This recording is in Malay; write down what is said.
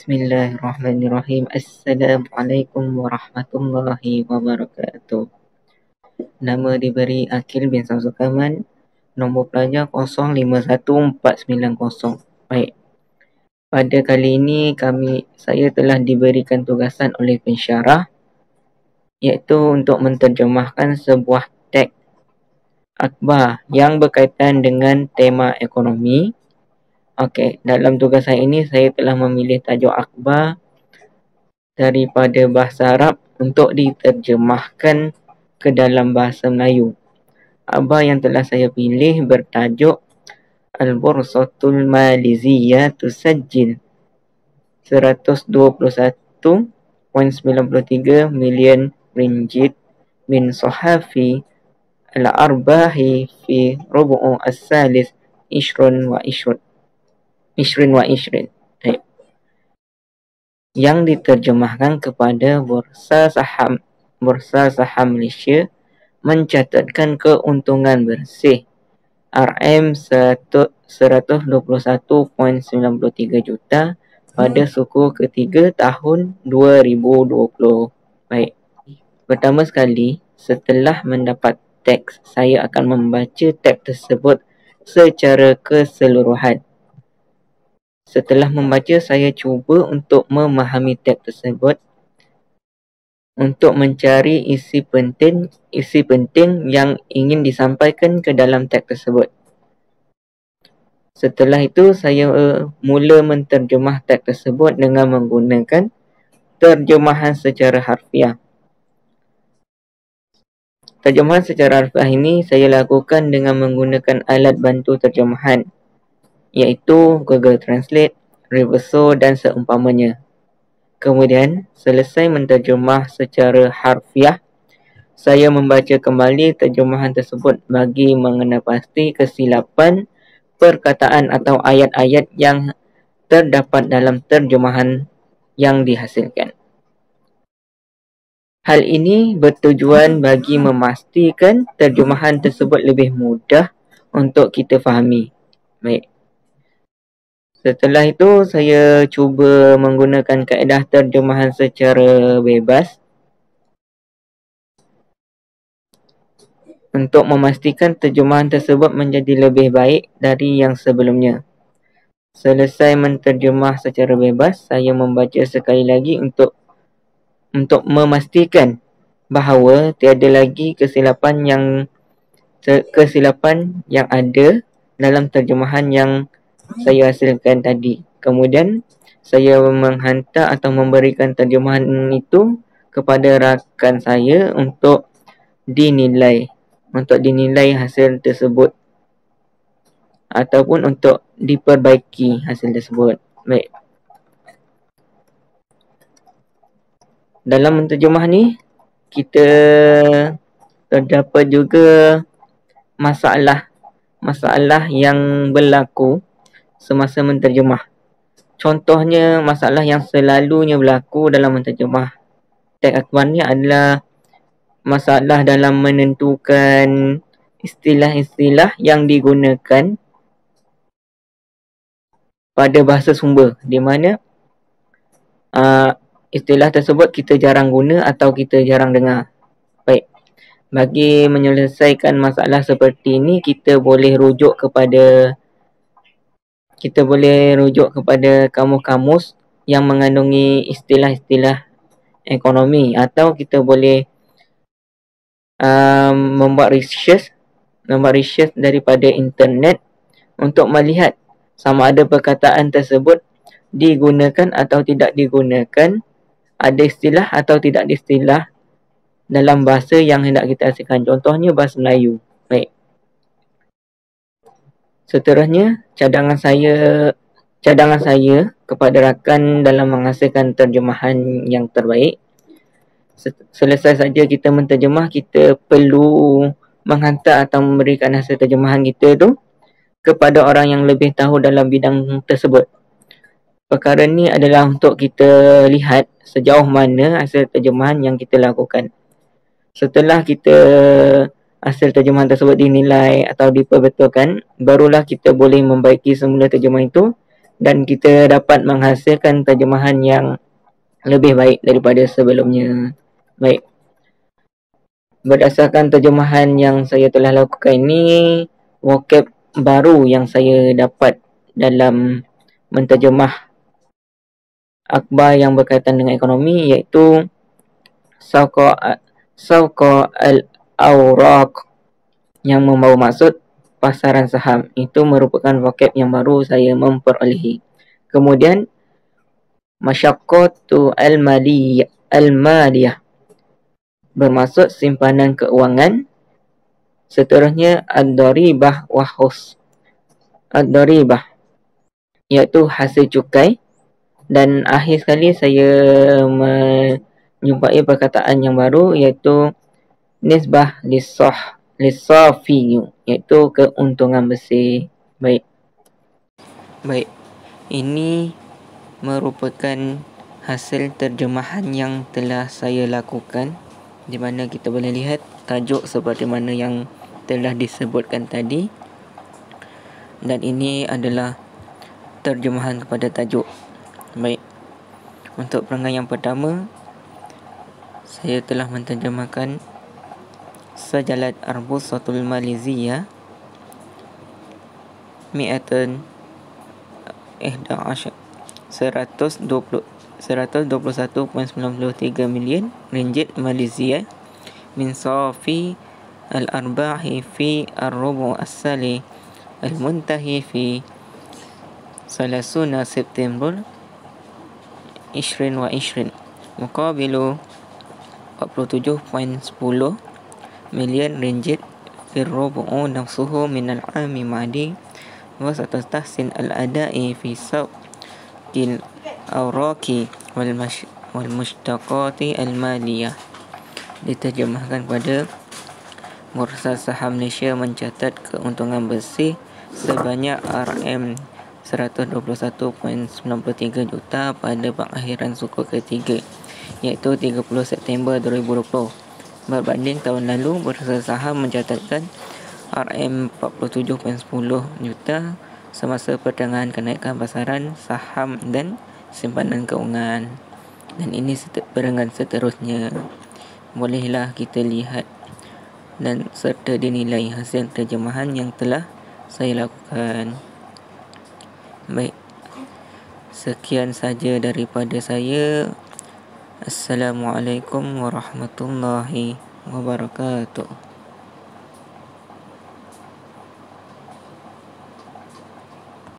Bismillahirrahmanirrahim. Assalamualaikum warahmatullahi wabarakatuh. Nama diberi Akil bin Samsukaman. Nombor pelajar 051490. Baik. Pada kali ini saya telah diberikan tugasan oleh pensyarah, iaitu untuk menterjemahkan sebuah teks akhbar yang berkaitan dengan tema ekonomi. Okey, dalam tugasan ini saya telah memilih tajuk akhbar daripada bahasa Arab untuk diterjemahkan ke dalam bahasa Melayu. Akhbar yang telah saya pilih bertajuk Al-Bursatul Maliziyah tusajjil 121.93 million ringgit min sahafi al-arbahi fi rubu'u as-salis ishrun wa ishrun. Yang diterjemahkan kepada Bursa Saham Malaysia mencatatkan keuntungan bersih RM 121.93 juta pada suku ketiga tahun 2020. Baik. Pertama sekali, setelah mendapat teks, saya akan membaca teks tersebut secara keseluruhan. Setelah membaca, saya cuba untuk memahami teks tersebut untuk mencari isi penting yang ingin disampaikan ke dalam teks tersebut. Setelah itu, saya mula menterjemah teks tersebut dengan menggunakan terjemahan secara harfiah. Terjemahan secara harfiah ini saya lakukan dengan menggunakan alat bantu terjemahan, iaitu Google Translate, Reverso dan seumpamanya. Kemudian, selesai menterjemah secara harfiah, saya membaca kembali terjemahan tersebut bagi mengenal pasti kesilapan perkataan atau ayat-ayat yang terdapat dalam terjemahan yang dihasilkan. Hal ini bertujuan bagi memastikan terjemahan tersebut lebih mudah untuk kita fahami. Baik. Setelah itu, saya cuba menggunakan kaedah terjemahan secara bebas untuk memastikan terjemahan tersebut menjadi lebih baik dari yang sebelumnya. Selesai menterjemah secara bebas, saya membaca sekali lagi untuk memastikan bahawa tiada lagi kesilapan yang ada dalam terjemahan yang saya hasilkan tadi. Kemudian, saya menghantar atau memberikan terjemahan itu kepada rakan saya untuk dinilai hasil tersebut ataupun untuk diperbaiki hasil tersebut. Baik. Dalam menterjemah ni, kita terdapat juga masalah yang berlaku semasa menterjemah. Contohnya, masalah yang selalunya berlaku dalam menterjemah teks akhbar ni adalah masalah dalam menentukan istilah-istilah yang digunakan pada bahasa sumber, di mana istilah tersebut kita jarang guna atau kita jarang dengar. Baik. Bagi menyelesaikan masalah seperti ini, kita boleh rujuk kepada kamus-kamus yang mengandungi istilah-istilah ekonomi, atau kita boleh membuat research daripada internet untuk melihat sama ada perkataan tersebut digunakan atau tidak digunakan, ada istilah atau tidak ada istilah dalam bahasa yang hendak kita hasilkan. Contohnya bahasa Melayu. Baik. Seterusnya, cadangan saya kepada rakan dalam menghasilkan terjemahan yang terbaik. Selesai saja kita menterjemah, kita perlu menghantar atau memberikan hasil terjemahan kita tu kepada orang yang lebih tahu dalam bidang tersebut. Perkara ni adalah untuk kita lihat sejauh mana hasil terjemahan yang kita lakukan. Setelah hasil terjemahan tersebut dinilai atau diperbetulkan, barulah kita boleh membaiki semula terjemahan itu dan kita dapat menghasilkan terjemahan yang lebih baik daripada sebelumnya. Baik, berdasarkan terjemahan yang saya telah lakukan ini, vocab baru yang saya dapat dalam menterjemah akhbar yang berkaitan dengan ekonomi iaitu Sawqa al-Awraq yang membawa maksud pasaran saham. Itu merupakan vocab yang baru saya memperolehi. Kemudian Masyaqqatu al-maliyah bermaksud simpanan keuangan. Seterusnya ad-daribah wa hus. Ad-daribah iaitu hasil cukai. Dan akhir sekali saya menjumpai perkataan yang baru iaitu nisbah lisafi iaitu keuntungan bersih. Baik. Ini merupakan hasil terjemahan yang telah saya lakukan, di mana kita boleh lihat tajuk seperti mana yang telah disebutkan tadi. Dan ini adalah terjemahan kepada tajuk. Baik, untuk perangai yang pertama, saya telah menterjemahkan Sajalat Arbusatul Maliziyah Mi'atan 121.93 million ringgit Malaysia min safi al-arbahi fi ar-rubu' as-sali al-muntahi fi 30 September 2020 muqabilu 47.10 million ringgit fi ar-rubu' nafsuhu min al-'ami ma'di wa satastahsin al-ada'i fi sawqil awraqi wal mushtaqati al-maliyah. Diterjemahkan pada Bursa Saham Malaysia mencatat keuntungan bersih sebanyak RM 121.93 juta pada pengakhiran suku ketiga iaitu 30 September 2020. Berbanding tahun lalu, Bursa Saham mencatatkan RM 47.10 juta semasa pertengahan kenaikan pasaran saham dan simpanan kewangan. Dan ini barengan seterusnya. Bolehlah kita lihat dan serta dinilai hasil terjemahan yang telah saya lakukan. Baik, sekian saja daripada saya. Assalamualaikum warahmatullahi wabarakatuh.